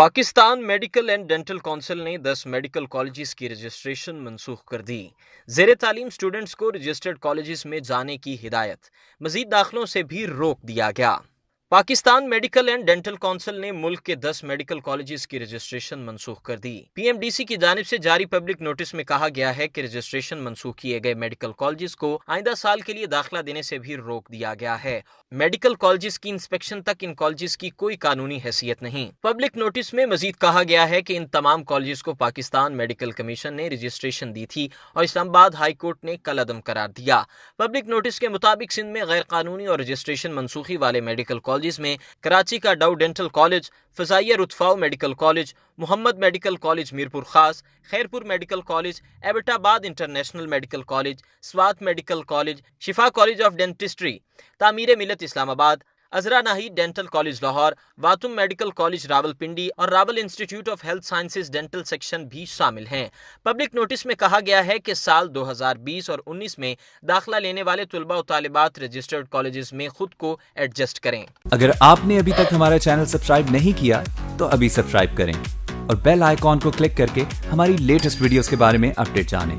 Pakistan medical and dental council ने 10 medical colleges की registration मंसूख कर दी। ज़ेर तालीम स्टूडेंट्स को रजिस्टर्ड कॉलेजेस में जाने की हिदायत, मजीद दाखिलों से भी रोक दिया गया। Pakistan medical and dental council ने मुल्क के 10 मेडिकल कॉलेजेस की रजिस्ट्रेशन मंसूख कर दी। पीएमडीसी की जानिब से जारी पब्लिक नोटिस में कहा गया है कि रजिस्ट्रेशन मंसूख किए गए मेडिकल कॉलेजेस को आइंदा साल के लिए दाखिला देने से भी रोक दिया गया है। मेडिकल कॉलेजेस की इंस्पेक्शन तक इन कॉलेजेस की कोई कानूनी हैसियत नहीं। पब्लिक नोटिस में मजीद कहा गया है कि इन तमाम कॉलेजेस को पाकिस्तान मेडिकल कमीशन ने रजिस्ट्रेशन दी थी और इस्लामाबाद हाई कोर्ट ने कल अदम करार दिया। पब्लिक नोटिस के मुताबिक सिंध में गैर कानूनी और रजिस्ट्रेशन मंसूखी वाले मेडिकल कॉलेज में कराची का Dow dental college, Fazaia Ruth Pfau medical college, Mohammad medical college Mirpur Khas, Khairpur medical college, Abbottabad international medical college, Swat medical college, Shifa college of dentistry, Tameer Millat Islamabad, Azra Nahid dental college Lahore, Watim medical college Rawalpindi और Rawal institute of health sciences dental section भी शामिल हैं। Public notice में कहा गया है कि साल 2020 और 19 में दाखिला लेने वाले तुलबा और तालिबात रजिस्टर्ड कॉलेजेस में खुद को एडजस्ट करें। अगर आपने अभी तक हमारा चैनल सब्सक्राइब नहीं किया तो अभी सब्सक्राइब करें और बेल आइकॉन को क्लिक करके हमारी लेटेस्ट वीडियोस के बारे में अपडेट जानें।